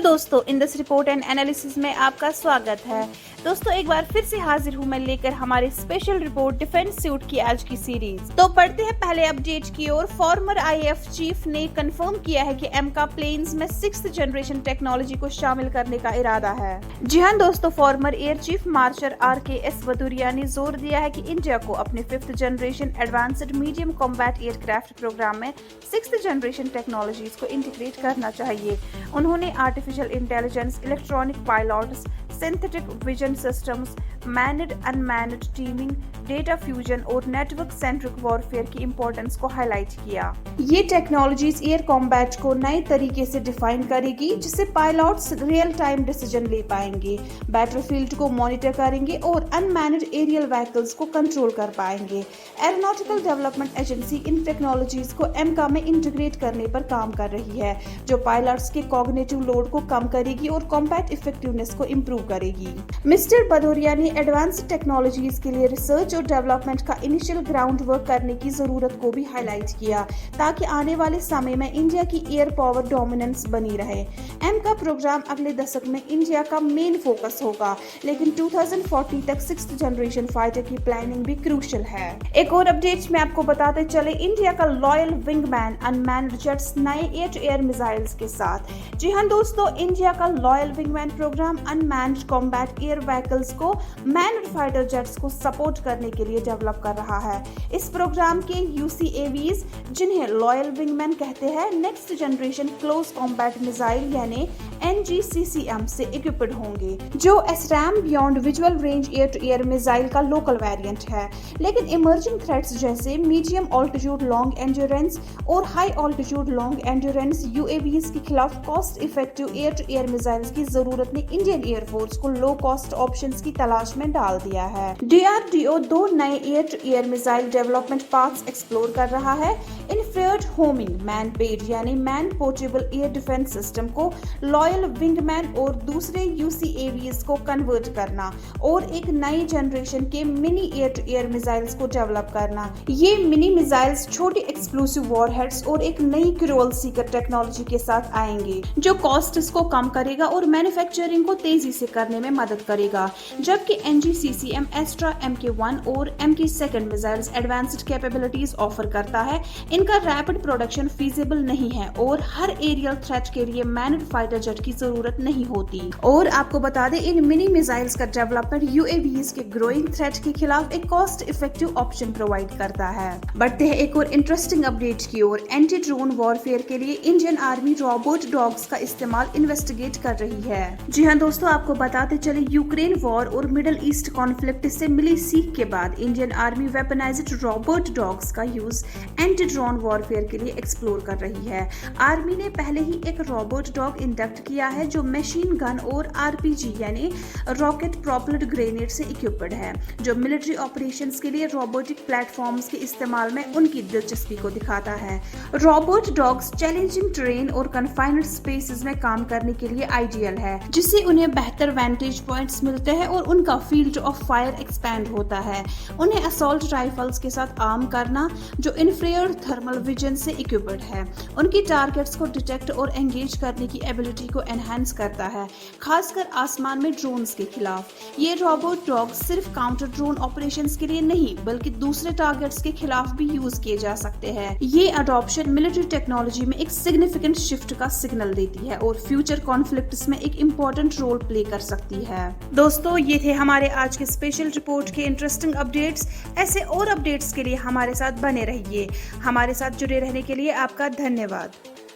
दोस्तों, in this report and analysis में आपका स्वागत है। दोस्तों, एक बार फिर से हाजिर हूं मैं लेकर हमारी स्पेशल रिपोर्ट डिफेंस सूट की आज की सीरीज। तो बढ़ते हैं पहले अपडेट की ओर। फॉर्मर आईएएफ चीफ ने कंफर्म किया है कि एमका प्लेन्स में 6th जनरेशन टेक्नोलॉजी को शामिल करने का इरादा है। जी हां दोस्तों, former air chief marshal RKS Bhadauria ने जोर दिया है कि इंडिया को अपने 5th generation advanced medium combat aircraft programme में 6th जनरेशन टेक्नोलॉजीज को इंटीग्रेट करना चाहिए। उन्होंने artificial intelligence, electronic pilots, synthetic vision systems, manned unmanned teaming, data fusion और नेटवर्क सेंट्रिक वॉरफेयर की इंपॉर्टेंस को हाईलाइट किया। ये टेक्नोलॉजीज एयर कॉम्बैट को नए तरीके से डिफाइन करेगी, जिससे पायलट्स रियल टाइम डिसीजन ले पाएंगे, बैटलफील्ड को मॉनिटर करेंगे और अनमैन्ड एरियल व्हीकल्स को कंट्रोल कर पाएंगे। एरोनॉटिकल डेवलपमेंट एजेंसी इन टेक्नोलॉजीज को एमका में इंटीग्रेट करने पर काम कर रही है, जो पायलट्स के कॉग्निटिव लोड को कम करेगी और कॉम्बैट इफेक्टिवनेस को इम्प्रूव करेगी। मिस्टर भदौरिया ने एडवांस्ड टेक्नोलॉजीज के लिए रिसर्च और डेवलपमेंट का इनिशियल ग्राउंड वर्क करने की जरूरत को भी हाईलाइट किया, ताकि आने वाले समय में इंडिया की एयर पावर डोमिनेंस बनी रहे। एमका प्रोग्राम अगले दशक में इंडिया का मेन फोकस होगा, लेकिन 2040 तक 6th जनरेशन फाइटर की प्लानिंग भी क्रूशियल है। एक और अपडेट में आपको बताते चले, इंडिया का लॉयल विंगमैन अनमैन्ड जेट्स नए एयर टू एयर मिसाइल्स के साथ। जी हाँ दोस्तों, इंडिया का loyal wingman programme unmanned combat air vehicles को मैन्ड फाइटर जेट्स को सपोर्ट करने के लिए डेवलप कर रहा है। इस प्रोग्राम के UCAVs, जिन्हें लॉयल विंगमैन कहते हैं, next generation close combat missile यानी NGCCM से इक्विप्ड होंगे, जो SRAM beyond visual range air to air missile का लोकल वेरिएंट है। लेकिन इमर्जिंग थ्रेट्स जैसे मीडियम ऑल्टीट्यूड लॉन्ग एंड्योरेंस और high altitude long endurance UAVs के खिलाफ cost effective air to air missiles की जरूरत ने इंडियन एयरफोर्स को लो कॉस्ट ऑप्शंस की तलाश में डाल दिया है। DRDO 2 नए air to air missile development paths explore कर रहा है। इनफ्रेड होमिंग मैन पेड यानी man portable air defence system को लॉयल विंगमैन और दूसरे UCAVs को कन्वर्ट करना और एक नई जनरेशन के mini air to air missiles को डेवलप करना। ये मिनी मिसाइल्स छोटी एक्सप्लोसिव वॉरहेड्स और एक नई क्रूअल सीकर टेक्नोलॉजी के साथ आएंगे, जो कॉस्ट्स को कम करेगा और मैन्युफैक्चरिंग को तेजी से करने में मदद करेगा। जबकि NGCCM एस्ट्रा MK1 और MK2 missiles advanced capabilities offer करता है। इनका रैपिड प्रोडक्शन फीजिबल नहीं है और हर एरियल थ्रेट के लिए मैन्ड फाइटर जेट की जरूरत नहीं होती। और आपको बता दें, इन मिनी मिसाइल्स का डेवलपमेंट UAVs के ग्रोइंग थ्रेट के खिलाफ एक कॉस्ट इफेक्टिव ऑप्शन प्रोवाइड करता है। बढ़ते हैं एक और इंटरेस्टिंग अपडेट की ओर। एंटी ड्रोन वॉरफेयर के लिए इंडियन आर्मी रोबोट डॉग्स का इस्तेमाल इन्वेस्टिगेट कर रही है। जी हाँ दोस्तों, आपको बताते चले, यूक्रेन वॉर और मिडिल ईस्ट कॉन्फ्लिक्ट से मिली सीख के बाद Indian army weaponised robot dogs का यूज एंटी ड्रोन वॉरफेयर के लिए एक्सप्लोर कर रही है। आर्मी ने पहले ही एक रोबोट डॉग इंडक्ट किया है, जो मशीन गन और RPG यानी रॉकेट प्रोपेल्ड ग्रेनेड से इक्विप्ड है, जो मिलिट्री ऑपरेशंस के लिए रोबोटिक प्लेटफॉर्म्स के इस्तेमाल में उनकी दिलचस्पी को दिखाता है। रोबोट डॉग्स चैलेंजिंग ट्रेन और कन्फाइन्ड स्पेसेस में काम करने के लिए आइडियल है, जिससे उन्हें बेहतर वेंटेज पॉइंट्स मिलते हैं और उनका फील्ड ऑफ फायर एक्सपैंड होता है। उन्हें असॉल्ट राइफल्स के साथ आर्म करना, जो इंफ्रारेड थर्मल विजन से इक्विप्ड है, उनकी टारगेट्स को डिटेक्ट और एंगेज करने की एबिलिटी को एनहांस करता है, खासकर आसमान में ड्रोन्स के खिलाफ। ये रोबोट डॉग्स सिर्फ काउंटर ड्रोन ऑपरेशंस के लिए नहीं, बल्कि दूसरे टारगेट्स के खिलाफ भी यूज किए जा सकते हैं। ये अडॉप्शन मिलिट्री टेक्नोलॉजी में एक सिग्निफिकेंट शिफ्ट का सिग्नल देती है और फ्यूचर कॉन्फ्लिक्ट्स में एक इम्पोर्टेंट रोल प्ले कर सकती है। दोस्तों, ये थे हमारे आज के स्पेशल रिपोर्ट के इंटरेस्टिंग अपडेट्स। ऐसे और अपडेट्स के लिए हमारे साथ बने रहिए। हमारे साथ जुड़े रहने के लिए आपका धन्यवाद।